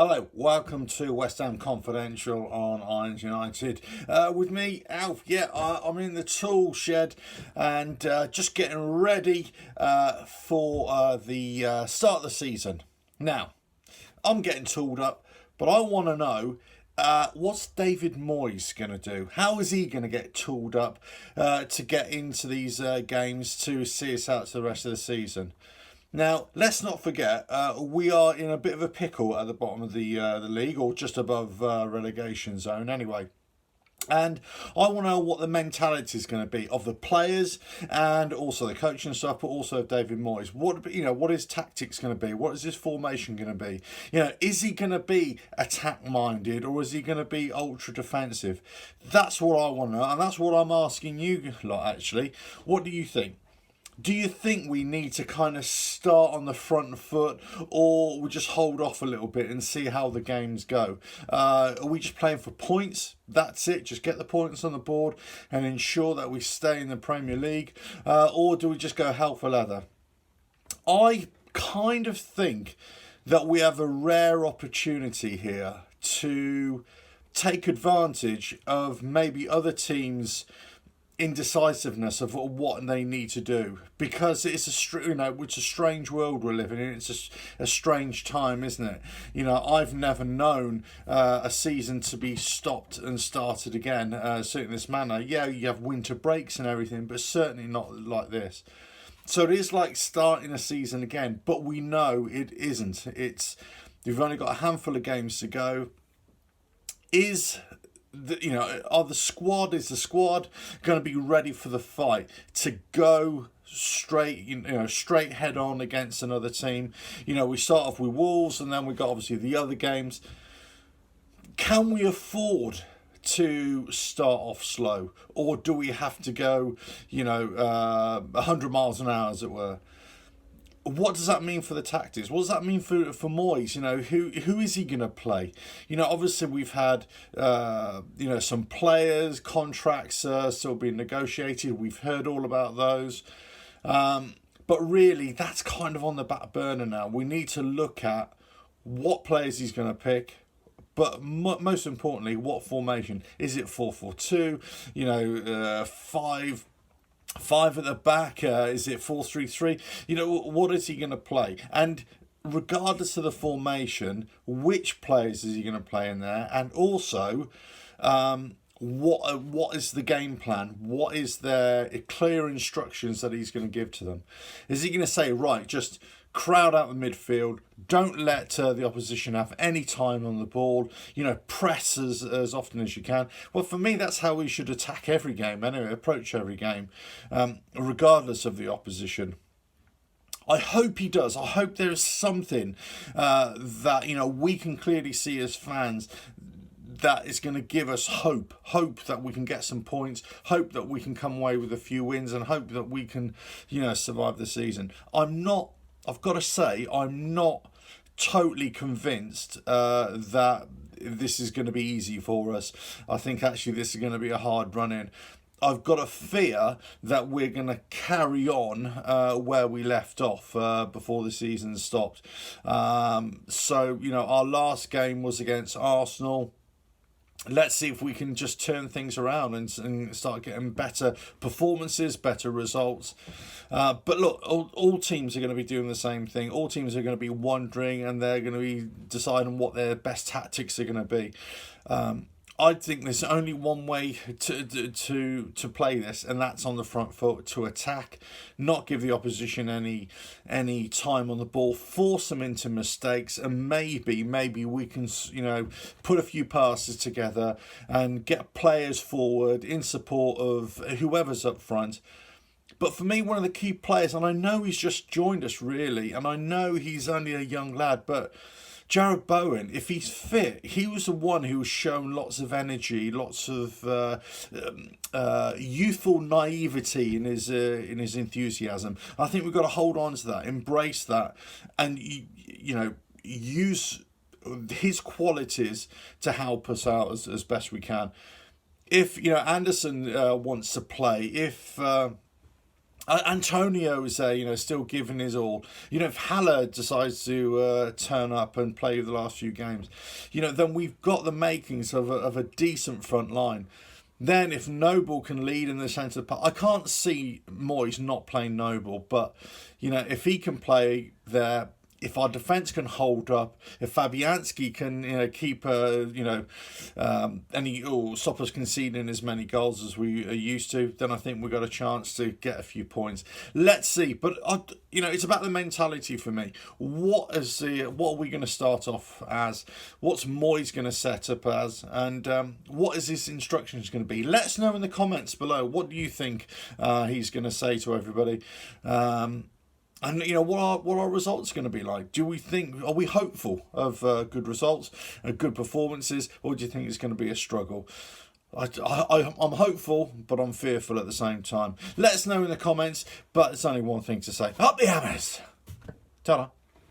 Hello, welcome to West Ham Confidential on Irons United. With me, Alf. I'm in the tool shed and just getting ready for the start of the season. Now, I'm getting tooled up, but I want to know what's David Moyes going to do? How is he going to get tooled up to get into these games to see us out to the rest of the season? Now, let's not forget, we are in a bit of a pickle at the bottom of the league, or just above relegation zone anyway. And I want to know what the mentality is going to be of the players and also the coaching staff, but also of David Moyes. What his tactics going to be? What is his formation going to be? Is he going to be attack minded or is he going to be ultra defensive? That's what I want to know, and that's what I'm asking you lot actually. What do you think? Do you think we need to kind of start on the front foot, or we just hold off a little bit and see how the games go? Are we just playing for points? That's it, just get the points on the board and ensure that we stay in the Premier League? Or do we just go hell for leather? I kind of think that we have a rare opportunity here to take advantage of maybe other teams' indecisiveness of what they need to do, because it's a strange world we're living in. It's a strange time, isn't it? I've never known a season to be stopped and started again, certainly in this manner. Yeah, you have winter breaks and everything, but certainly not like this. So it is like starting a season again, but we know it isn't. We've only got a handful of games to go. Is the squad going to be ready for the fight to go straight head on against another team? We start off with Wolves and then we got obviously the other games. Can we afford to start off slow, or do we have to go 100 miles an hour, as it were? What does that mean for the tactics? What does that mean for Moyes? Who is he going to play? Obviously we've had some players, contracts still being negotiated. We've heard all about those, but really that's kind of on the back burner now. We need to look at what players he's going to pick. But most importantly, what formation? Is it 4-4-2? 5 at the back? Is it 4-3-3? What is he going to play? And regardless of the formation, which players is he going to play in there? And also, what is the game plan? What is their clear instructions that he's going to give to them? Is he going to say, right, just crowd out the midfield, don't let the opposition have any time on the ball, press as often as you can? Well, for me, that's how we should attack every game anyway, approach every game, regardless of the opposition. I hope he does. I hope there is something that we can clearly see as fans that is going to give us hope that we can get some points, hope that we can come away with a few wins, and hope that we can survive the season. I've got to say, I'm not totally convinced that this is going to be easy for us. I think actually this is going to be a hard run in. I've got a fear that we're going to carry on where we left off before the season stopped. Our last game was against Arsenal. Let's see if we can just turn things around and start getting better performances, better results. But look, all teams are going to be doing the same thing. All teams are going to be wondering, and they're going to be deciding what their best tactics are going to be. I think there's only one way to play this, and that's on the front foot, to attack, not give the opposition any time on the ball, force them into mistakes, and maybe we can put a few passes together and get players forward in support of whoever's up front. But for me, one of the key players, and I know he's just joined us really, and I know he's only a young lad, but Jared Bowen, if he's fit, he was the one who was shown lots of energy, lots of youthful naivety in his enthusiasm. I think we've got to hold on to that, embrace that, and use his qualities to help us out as best we can. If Anderson wants to play, if Antonio is there, still giving his all. If Haller decides to turn up and play the last few games, then we've got the makings of a decent front line. Then if Noble can lead in the centre of the park, I can't see Moyes not playing Noble, but if he can play there, if our defence can hold up, if Fabianski can keep stop us conceding as many goals as we are used to, then I think we've got a chance to get a few points. Let's see, but it's about the mentality for me. What are we going to start off as? What's Moyes going to set up as? And what is his instructions going to be? Let us know in the comments below. What do you think he's going to say to everybody? And what are our results going to be like? Are we hopeful of good results and good performances, or do you think it's going to be a struggle? I'm hopeful, but I'm fearful at the same time. Let us know in the comments, but it's only one thing to say. Up the hammers! Ta-da.